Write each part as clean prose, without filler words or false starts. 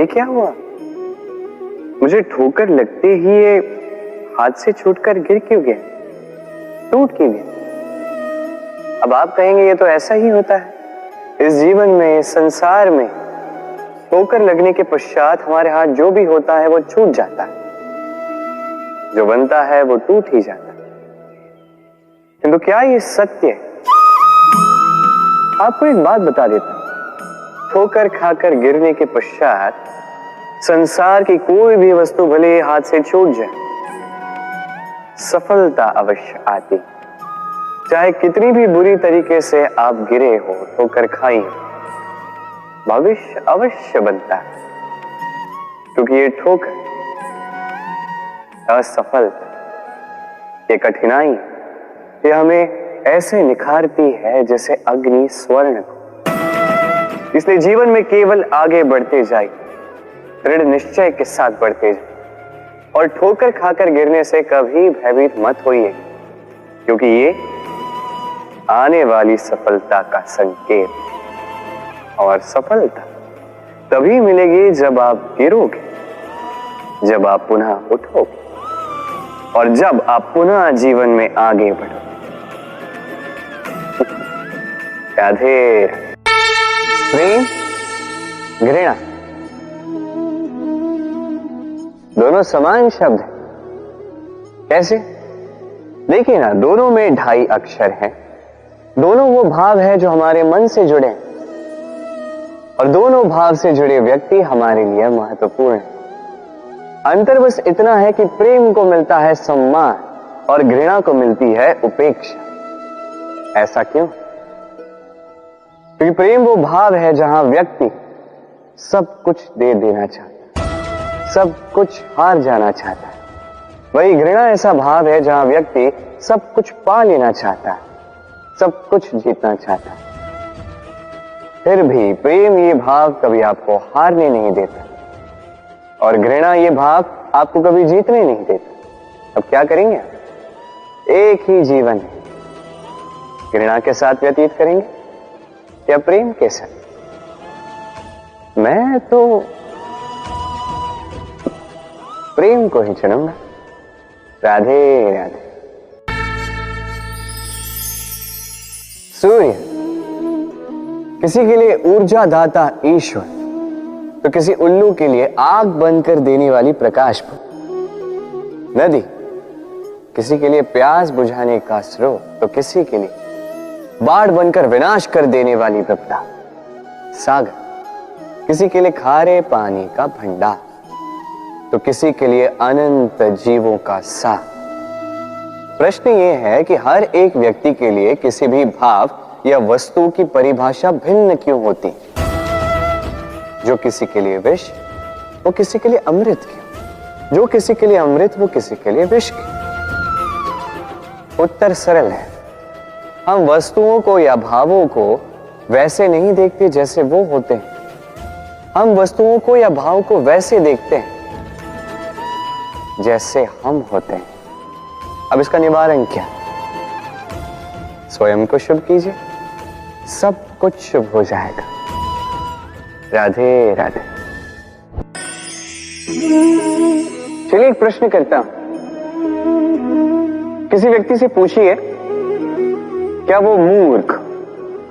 ये क्या हुआ? मुझे ठोकर लगते ही ये हाथ से छूटकर गिर क्यों गया, टूट क्यों गया? अब आप कहेंगे ये तो ऐसा ही होता है इस जीवन में, इस संसार में। ठोकर लगने के पश्चात हमारे हाथ जो भी होता है वो छूट जाता है, जो बनता है वो टूट ही जाता है। किंतु क्या ये सत्य है? आपको एक बात बता देता हूं, ठोकर खाकर गिरने के पश्चात संसार की कोई भी वस्तु भले हाथ से छूट जाए, सफलता अवश्य आती। चाहे कितनी भी बुरी तरीके से आप गिरे हो, ठोकर खाई हो, भविष्य अवश्य बनता है। क्योंकि ये ठोकर, असफलता, ये कठिनाई, ये हमें ऐसे निखारती है जैसे अग्नि स्वर्ण को। इसलिए जीवन में केवल आगे बढ़ते जाइए, दृढ़ निश्चय के साथ बढ़ते जाइए, और ठोकर खाकर गिरने से कभी भयभीत मत होइए, क्योंकि ये आने वाली सफलता का संकेत। और सफलता तभी मिलेगी जब आप गिरोगे, जब आप पुनः उठोगे, और जब आप पुनः जीवन में आगे बढ़ोगे। राधे। प्रेम, घृणा दोनों समान शब्द हैं। कैसे? देखिए ना, दोनों में 2.5 अक्षर हैं। दोनों वो भाव है जो हमारे मन से जुड़े हैं, और दोनों भाव से जुड़े व्यक्ति हमारे लिए महत्वपूर्ण है। अंतर बस इतना है कि प्रेम को मिलता है सम्मान और घृणा को मिलती है उपेक्षा। ऐसा क्यों? क्योंकि प्रेम वो भाव है जहां व्यक्ति सब कुछ दे देना चाहता है, सब कुछ हार जाना चाहता है। वही घृणा ऐसा भाव है जहां व्यक्ति सब कुछ पा लेना चाहता है, सब कुछ जीतना चाहता है। फिर भी प्रेम ये भाव कभी आपको हारने नहीं देता, और घृणा ये भाव आपको कभी जीतने नहीं देता। अब क्या करेंगे? एक ही जीवन है, घृणा के साथ व्यतीत करेंगे या प्रेम के साथ? मैं तो प्रेम को ही चुनूंगा। राधे राधे। सूर्य किसी के लिए ऊर्जा दाता ईश्वर, तो किसी उल्लू के लिए आग बंद कर देने वाली प्रकाश पुंज। नदी किसी के लिए प्यास बुझाने का स्रोत, तो किसी के लिए बाढ़ बनकर विनाश कर देने वाली विपदा। सागर किसी के लिए खारे पानी का भंडार, तो किसी के लिए अनंत जीवों का सार। प्रश्न ये है कि हर एक व्यक्ति के लिए किसी भी भाव या वस्तु की परिभाषा भिन्न क्यों होती? जो किसी के लिए विष, वो किसी के लिए अमृत क्यों? जो किसी के लिए अमृत, वो किसी के लिए विष क्यों? उत्तर सरल है। हम वस्तुओं को या भावों को वैसे नहीं देखते जैसे वो होते हैं। हम वस्तुओं को या भाव को वैसे देखते हैं जैसे हम होते हैं। अब इसका निवारण क्या? स्वयं को शुभ कीजिए, सब कुछ शुभ हो जाएगा। राधे राधे। चलिए एक प्रश्न करता हूं। किसी व्यक्ति से पूछिए, क्या वो मूर्ख,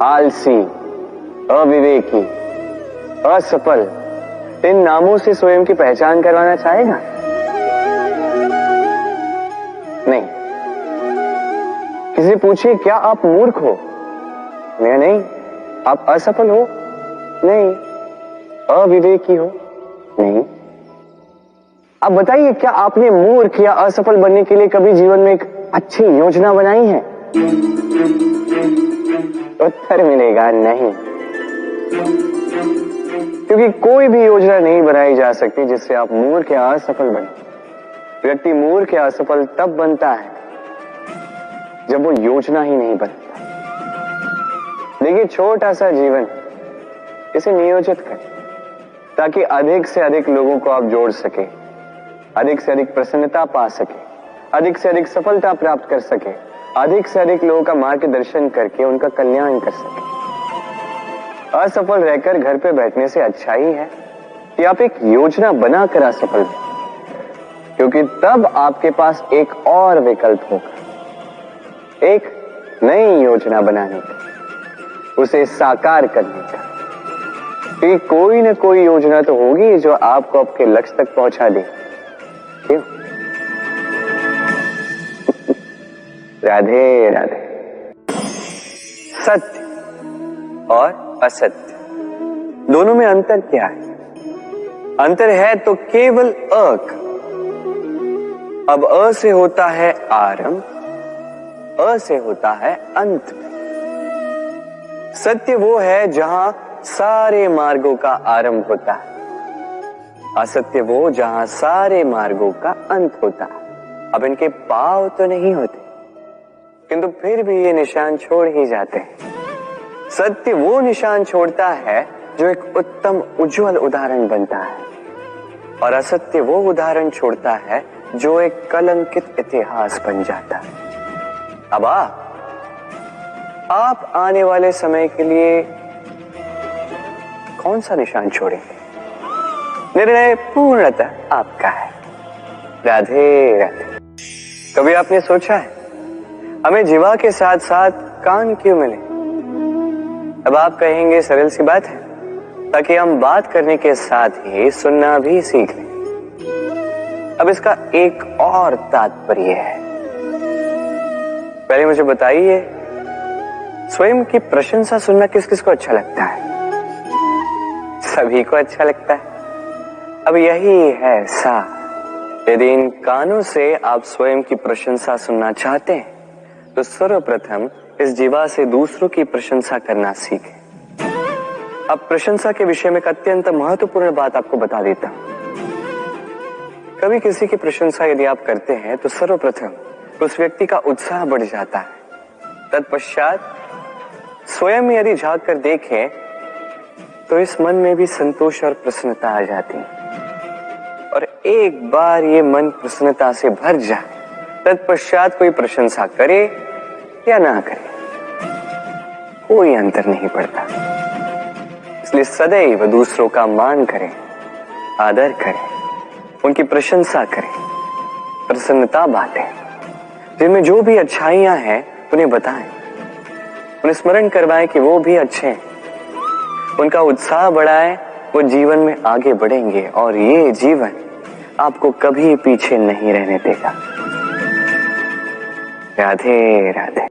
आलसी, अविवेकी, असफल, इन नामों से स्वयं की पहचान करवाना चाहेगा? नहीं। किसी से पूछिए, क्या आप मूर्ख हो? नहीं। आप असफल हो? नहीं। अविवेकी हो? नहीं। अब बताइए, क्या आपने मूर्ख या असफल बनने के लिए कभी जीवन में एक अच्छी योजना बनाई है? उत्तर मिलेगा नहीं। क्योंकि कोई भी योजना नहीं बनाई जा सकती जिससे आप मूर्ख या असफल बने। व्यक्ति मूर्ख या असफल तब बनता है जब वो योजना ही नहीं बनता। देखिए, छोटा सा जीवन, इसे नियोजित करें ताकि अधिक से अधिक लोगों को आप जोड़ सके, अधिक से अधिक प्रसन्नता पा सके, अधिक से अधिक सफलता प्राप्त कर सके, अधिक से अधिक लोगों का मार्गदर्शन करके उनका कल्याण कर सके। असफल रहकर घर पे बैठने से अच्छा ही है कि आप एक योजना बनाकर असफल हो, क्योंकि तब आपके पास एक और विकल्प होगा, एक नई योजना बनाने का, उसे साकार करने का। कि कोई न कोई योजना तो होगी जो आपको आपके लक्ष्य तक पहुंचा दे। क्यों? राधे राधे। सत्य और असत्य दोनों में अंतर क्या है? अंतर है तो केवल अ का। अब अ से होता है आरंभ, अ से होता है अंत। सत्य वो है जहां सारे मार्गों का आरंभ होता है, असत्य वो जहां सारे मार्गों का अंत होता है। अब इनके पांव तो नहीं होते, किंतु फिर भी ये निशान छोड़ ही जाते हैं। सत्य वो निशान छोड़ता है जो एक उत्तम उज्जवल उदाहरण बनता है, और असत्य वो उदाहरण छोड़ता है जो एक कलंकित इतिहास बन जाता है। अब आप आने वाले समय के लिए कौन सा निशान छोड़ेंगे? निर्णय पूर्णतः आपका है। राधे राधे। कभी आपने सोचा है हमें जीवा के साथ साथ कान क्यों मिले? अब आप कहेंगे सरल सी बात है, ताकि हम बात करने के साथ ही सुनना भी सीख लें। अब इसका एक और तात्पर्य है। पहले मुझे बताइए, स्वयं की प्रशंसा सुनना किस किस को अच्छा लगता है? सभी को अच्छा लगता है। अब यही है सार। यदि इन कानों से आप स्वयं की प्रशंसा सुनना चाहते हैं, तो सर्वप्रथम इस जीवा से दूसरों की प्रशंसा करना सीखें। अब प्रशंसा के विषय में एक अत्यंत महत्वपूर्ण बात आपको बता देता हूं। कभी किसी की प्रशंसा यदि आप करते हैं तो सर्वप्रथम उस व्यक्ति का उत्साह बढ़ जाता है। तत्पश्चात स्वयं यदि झांक कर देखें तो इस मन में भी संतोष और प्रसन्नता आ जाती है, और एक बार ये मन प्रसन्नता से भर जाए, तत्पश्चात कोई प्रशंसा करे या ना करे, कोई अंतर नहीं पड़ता। इसलिए सदैव दूसरों का मान करें, आदर करें, उनकी प्रशंसा करें, प्रसन्नता बांटें, जिनमें जो भी अच्छाइयां हैं उन्हें बताएं, उन्हें स्मरण करवाएं कि वो भी अच्छे हैं, उनका उत्साह बढ़ाएं, वो जीवन में आगे बढ़ेंगे और ये जीवन आपको कभी पीछे नहीं रहने देगा। राधे राधे।